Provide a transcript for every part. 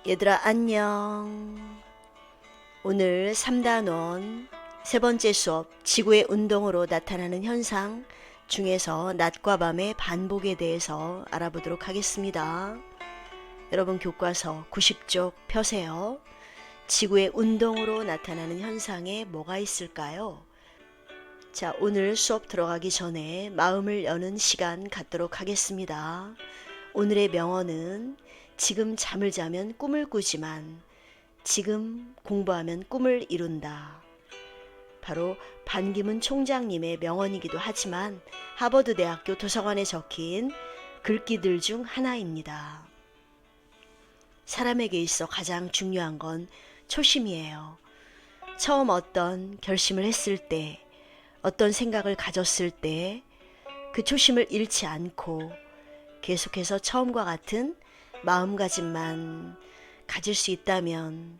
얘들아 안녕. 오늘 3단원 세 번째 수업 지구의 운동으로 나타나는 현상 중에서 낮과 밤의 반복에 대해서 알아보도록 하겠습니다. 여러분 교과서 90쪽 펴세요. 지구의 운동으로 나타나는 현상에 뭐가 있을까요? 자, 오늘 수업 들어가기 전에 마음을 여는 시간 갖도록 하겠습니다. 오늘의 명언은 지금 잠을 자면 꿈을 꾸지만 지금 공부하면 꿈을 이룬다. 바로 반기문 총장님의 명언이기도 하지만 하버드 대학교 도서관에 적힌 글귀들 중 하나입니다. 사람에게 있어 가장 중요한 건 초심이에요. 처음 어떤 결심을 했을 때, 어떤 생각을 가졌을 때 그 초심을 잃지 않고 계속해서 처음과 같은 마음가짐만 가질 수 있다면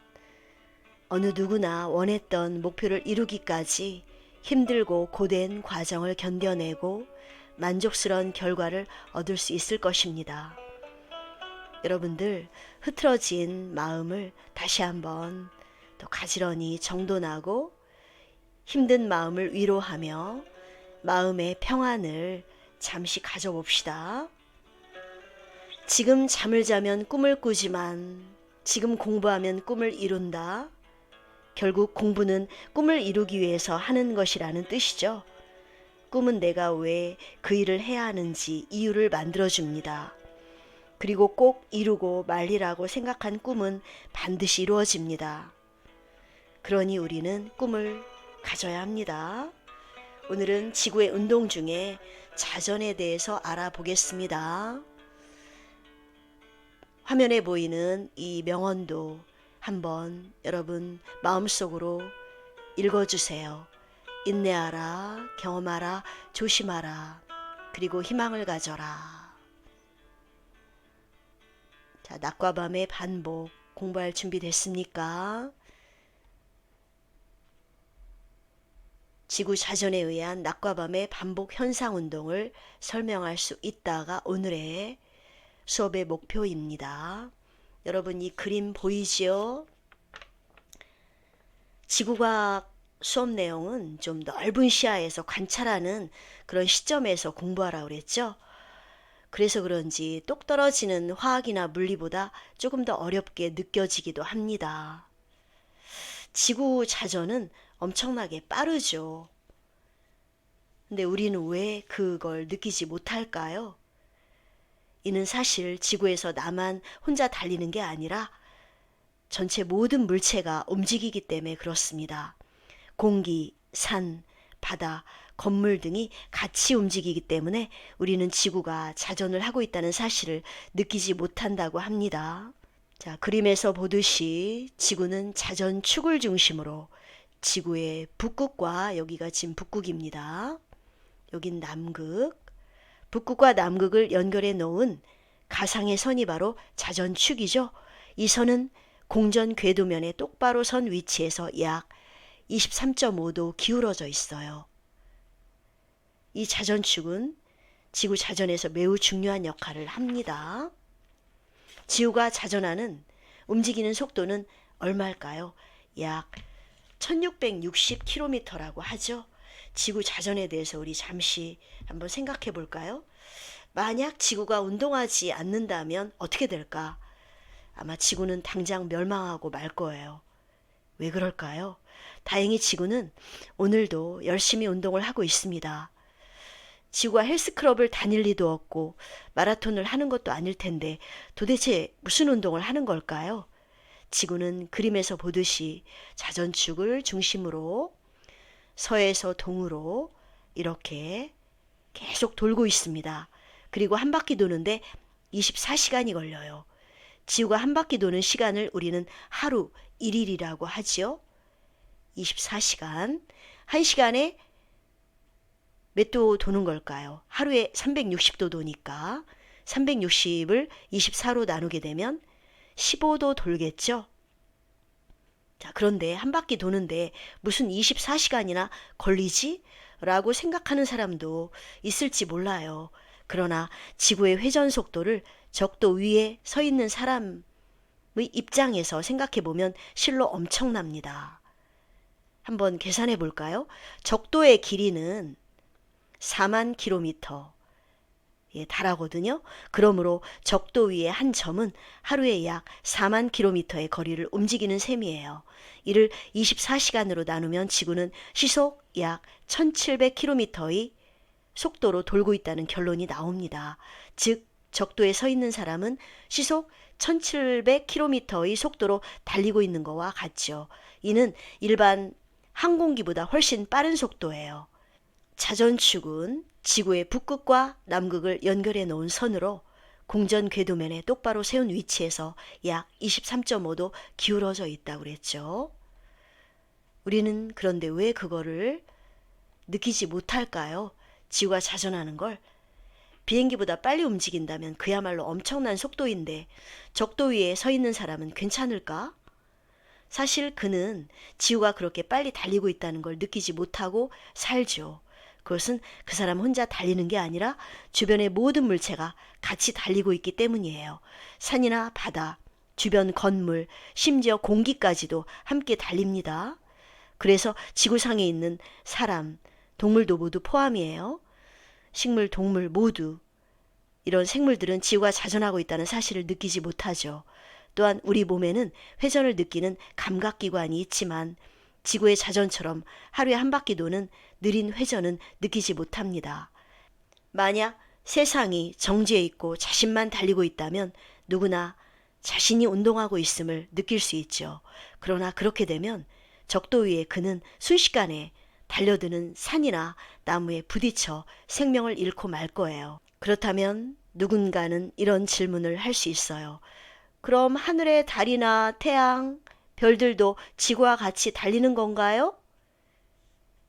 어느 누구나 원했던 목표를 이루기까지 힘들고 고된 과정을 견뎌내고 만족스러운 결과를 얻을 수 있을 것입니다. 여러분들 흐트러진 마음을 다시 한번 더 가지런히 정돈하고 힘든 마음을 위로하며 마음의 평안을 잠시 가져봅시다. 지금 잠을 자면 꿈을 꾸지만 지금 공부하면 꿈을 이룬다. 결국 공부는 꿈을 이루기 위해서 하는 것이라는 뜻이죠. 꿈은 내가 왜 그 일을 해야 하는지 이유를 만들어줍니다. 그리고 꼭 이루고 말리라고 생각한 꿈은 반드시 이루어집니다. 그러니 우리는 꿈을 가져야 합니다. 오늘은 지구의 운동 중에 자전에 대해서 알아보겠습니다. 화면에 보이는 이 명언도 한번 여러분 마음속으로 읽어주세요. 인내하라, 경험하라, 조심하라, 그리고 희망을 가져라. 자, 낮과 밤의 반복 공부할 준비 됐습니까? 지구 자전에 의한 낮과 밤의 반복 현상 운동을 설명할 수 있다가 오늘의 수업의 목표입니다. 여러분 이 그림 보이지요? 지구과학 수업 내용은 좀 넓은 시야에서 관찰하는 그런 시점에서 공부하라고 그랬죠? 그래서 그런지 똑 떨어지는 화학이나 물리보다 조금 더 어렵게 느껴지기도 합니다. 지구 자전은 엄청나게 빠르죠. 근데 우리는 왜 그걸 느끼지 못할까요? 이는 사실 지구에서 나만 혼자 달리는 게 아니라 전체 모든 물체가 움직이기 때문에 그렇습니다. 공기, 산, 바다, 건물 등이 같이 움직이기 때문에 우리는 지구가 자전을 하고 있다는 사실을 느끼지 못한다고 합니다. 자, 그림에서 보듯이 지구는 자전축을 중심으로 지구의 북극과 여기가 지금 북극입니다. 여긴 남극. 북극과 남극을 연결해 놓은 가상의 선이 바로 자전축이죠. 이 선은 공전 궤도면에 똑바로 선 위치에서 약 23.5도 기울어져 있어요. 이 자전축은 지구 자전에서 매우 중요한 역할을 합니다. 지구가 자전하는 움직이는 속도는 얼마일까요? 약 1660km라고 하죠. 지구 자전에 대해서 우리 잠시 한번 생각해 볼까요? 만약 지구가 운동하지 않는다면 어떻게 될까? 아마 지구는 당장 멸망하고 말 거예요. 왜 그럴까요? 다행히 지구는 오늘도 열심히 운동을 하고 있습니다. 지구가 헬스클럽을 다닐 리도 없고 마라톤을 하는 것도 아닐 텐데 도대체 무슨 운동을 하는 걸까요? 지구는 그림에서 보듯이 자전축을 중심으로 서에서 동으로 이렇게 계속 돌고 있습니다. 그리고 한 바퀴 도는데 24시간이 걸려요. 지구가 한 바퀴 도는 시간을 우리는 하루 1일이라고 하지요. 24시간. 한 시간에 몇 도 도는 걸까요? 하루에 360도 도니까 360을 24로 나누게 되면 15도 돌겠죠? 자, 그런데 한 바퀴 도는데 무슨 24시간이나 걸리지? 라고 생각하는 사람도 있을지 몰라요. 그러나 지구의 회전 속도를 적도 위에 서 있는 사람은 입장에서 생각해 보면 실로 엄청납니다. 한번 계산해 볼까요? 적도의 길이는 4만 킬로미터 에 달하거든요. 그러므로 적도 위의 한 점은 하루에 약 4만 킬로미터의 거리를 움직이는 셈이에요. 이를 24시간으로 나누면 지구는 시속 약 1700킬로미터의 속도로 돌고 있다는 결론이 나옵니다. 즉 적도에 서 있는 사람은 시속 1700km의 속도로 달리고 있는 것과 같죠. 이는 일반 항공기보다 훨씬 빠른 속도예요. 자전축은 지구의 북극과 남극을 연결해 놓은 선으로 공전 궤도면에 똑바로 세운 위치에서 약 23.5도 기울어져 있다고 그랬죠. 우리는 그런데 왜 그거를 느끼지 못할까요? 지구가 자전하는 걸. 비행기보다 빨리 움직인다면 그야말로 엄청난 속도인데 적도 위에 서 있는 사람은 괜찮을까? 사실 그는 지구가 그렇게 빨리 달리고 있다는 걸 느끼지 못하고 살죠. 그것은 그 사람 혼자 달리는 게 아니라 주변의 모든 물체가 같이 달리고 있기 때문이에요. 산이나 바다, 주변 건물, 심지어 공기까지도 함께 달립니다. 그래서 지구상에 있는 사람, 동물도 모두 포함이에요. 식물, 동물 모두 이런 생물들은 지구가 자전하고 있다는 사실을 느끼지 못하죠. 또한 우리 몸에는 회전을 느끼는 감각기관이 있지만 지구의 자전처럼 하루에 한 바퀴 도는 느린 회전은 느끼지 못합니다. 만약 세상이 정지해 있고 자신만 달리고 있다면 누구나 자신이 운동하고 있음을 느낄 수 있죠. 그러나 그렇게 되면 적도 위에 그는 순식간에 달려드는 산이나 나무에 부딪혀 생명을 잃고 말 거예요. 그렇다면 누군가는 이런 질문을 할 수 있어요. 그럼 하늘의 달이나 태양, 별들도 지구와 같이 달리는 건가요?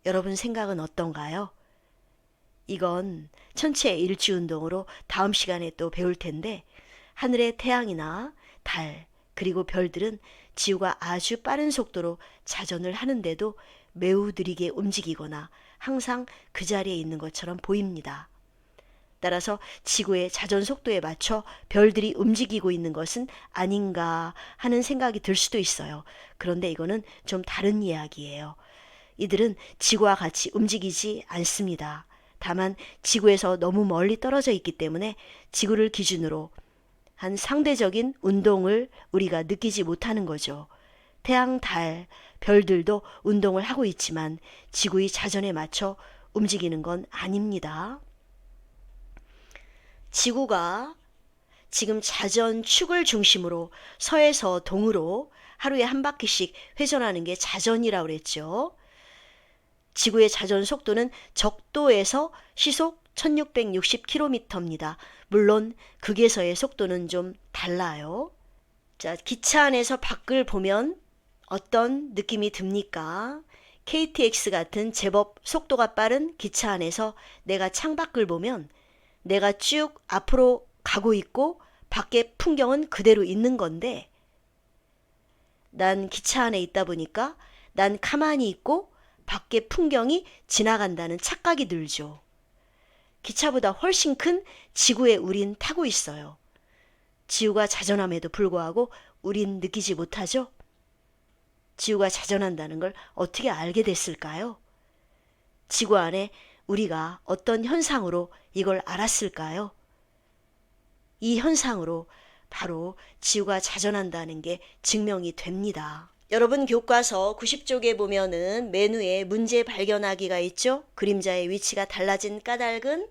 여러분 생각은 어떤가요? 이건 천체 일주운동으로 다음 시간에 또 배울 텐데 하늘의 태양이나 달 그리고 별들은 지구가 아주 빠른 속도로 자전을 하는데도 매우 느리게 움직이거나 항상 그 자리에 있는 것처럼 보입니다. 따라서 지구의 자전 속도에 맞춰 별들이 움직이고 있는 것은 아닌가 하는 생각이 들 수도 있어요. 그런데 이거는 좀 다른 이야기예요. 이들은 지구와 같이 움직이지 않습니다. 다만 지구에서 너무 멀리 떨어져 있기 때문에 지구를 기준으로 한 상대적인 운동을 우리가 느끼지 못하는 거죠. 태양, 달, 별들도 운동을 하고 있지만 지구의 자전에 맞춰 움직이는 건 아닙니다. 지구가 지금 자전축을 중심으로 서에서 동으로 하루에 한 바퀴씩 회전하는 게 자전이라고 그랬죠. 지구의 자전 속도는 적도에서 시속 1660km입니다. 물론 극에서의 속도는 좀 달라요. 자, 기차 안에서 밖을 보면 어떤 느낌이 듭니까? KTX 같은 제법 속도가 빠른 기차 안에서 내가 창밖을 보면 내가 쭉 앞으로 가고 있고 밖에 풍경은 그대로 있는 건데 난 기차 안에 있다 보니까 난 가만히 있고 밖에 풍경이 지나간다는 착각이 들죠. 기차보다 훨씬 큰 지구에 우린 타고 있어요. 지구가 자전함에도 불구하고 우린 느끼지 못하죠? 지구가 자전한다는 걸 어떻게 알게 됐을까요? 지구 안에 우리가 어떤 현상으로 이걸 알았을까요? 이 현상으로 바로 지구가 자전한다는 게 증명이 됩니다. 여러분 교과서 90쪽에 보면은 메뉴에 문제 발견하기가 있죠? 그림자의 위치가 달라진 까닭은?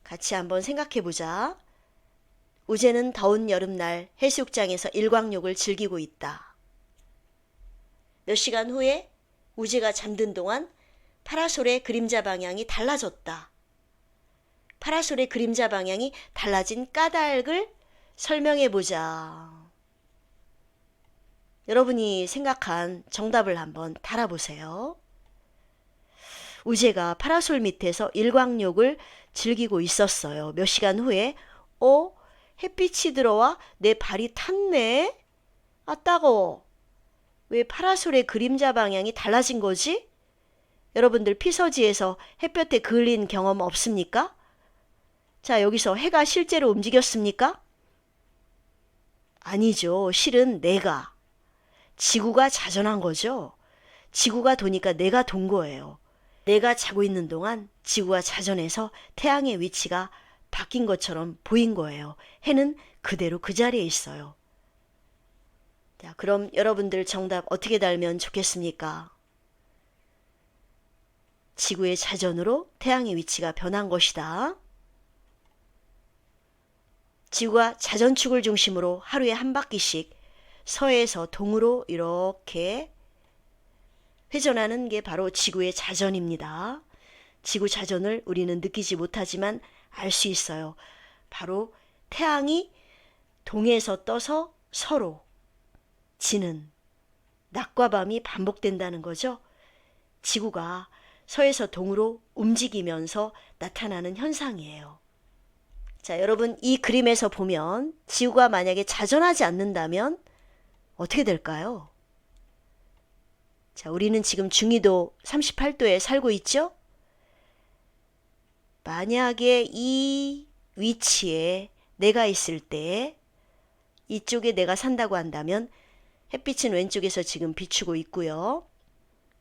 같이 한번 생각해 보자. 우재는 더운 여름날 해수욕장에서 일광욕을 즐기고 있다. 몇 시간 후에 우재가 잠든 동안 파라솔의 그림자 방향이 달라졌다. 파라솔의 그림자 방향이 달라진 까닭을 설명해 보자. 여러분이 생각한 정답을 한번 달아보세요. 우재가 파라솔 밑에서 일광욕을 즐기고 있었어요. 몇 시간 후에 햇빛이 들어와 내 발이 탔네? 아 따가워. 왜 파라솔의 그림자 방향이 달라진 거지? 여러분들 피서지에서 햇볕에 그을린 경험 없습니까? 자, 여기서 해가 실제로 움직였습니까? 아니죠. 실은 지구가 자전한 거죠. 지구가 도니까 내가 돈 거예요. 내가 자고 있는 동안 지구가 자전해서 태양의 위치가 바뀐 것처럼 보인 거예요. 해는 그대로 그 자리에 있어요. 자, 그럼 여러분들 정답 어떻게 달면 좋겠습니까? 지구의 자전으로 태양의 위치가 변한 것이다. 지구가 자전축을 중심으로 하루에 한 바퀴씩 서에서 동으로 이렇게 회전하는 게 바로 지구의 자전입니다. 지구 자전을 우리는 느끼지 못하지만 알 수 있어요. 바로 태양이 동에서 떠서 서로 지는 낮과 밤이 반복된다는 거죠. 지구가 서에서 동으로 움직이면서 나타나는 현상이에요. 자, 여러분 이 그림에서 보면 지구가 만약에 자전하지 않는다면 어떻게 될까요? 자, 우리는 지금 중위도 38도에 살고 있죠? 만약에 이 위치에 내가 있을 때 이쪽에 내가 산다고 한다면 햇빛은 왼쪽에서 지금 비추고 있고요.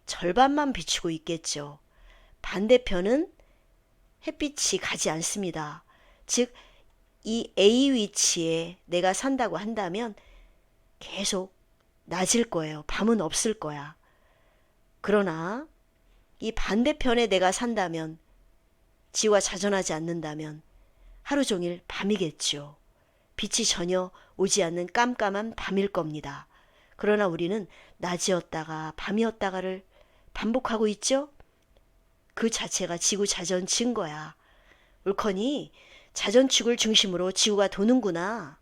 절반만 비추고 있겠죠. 반대편은 햇빛이 가지 않습니다. 즉, 이 A 위치에 내가 산다고 한다면 계속 낮일 거예요. 밤은 없을 거야. 그러나 이 반대편에 내가 산다면, 지구가 자전하지 않는다면 하루 종일 밤이겠죠. 빛이 전혀 오지 않는 깜깜한 밤일 겁니다. 그러나 우리는 낮이었다가 밤이었다가를 반복하고 있죠. 그 자체가 지구 자전 증거야. 옳거니 자전축을 중심으로 지구가 도는구나.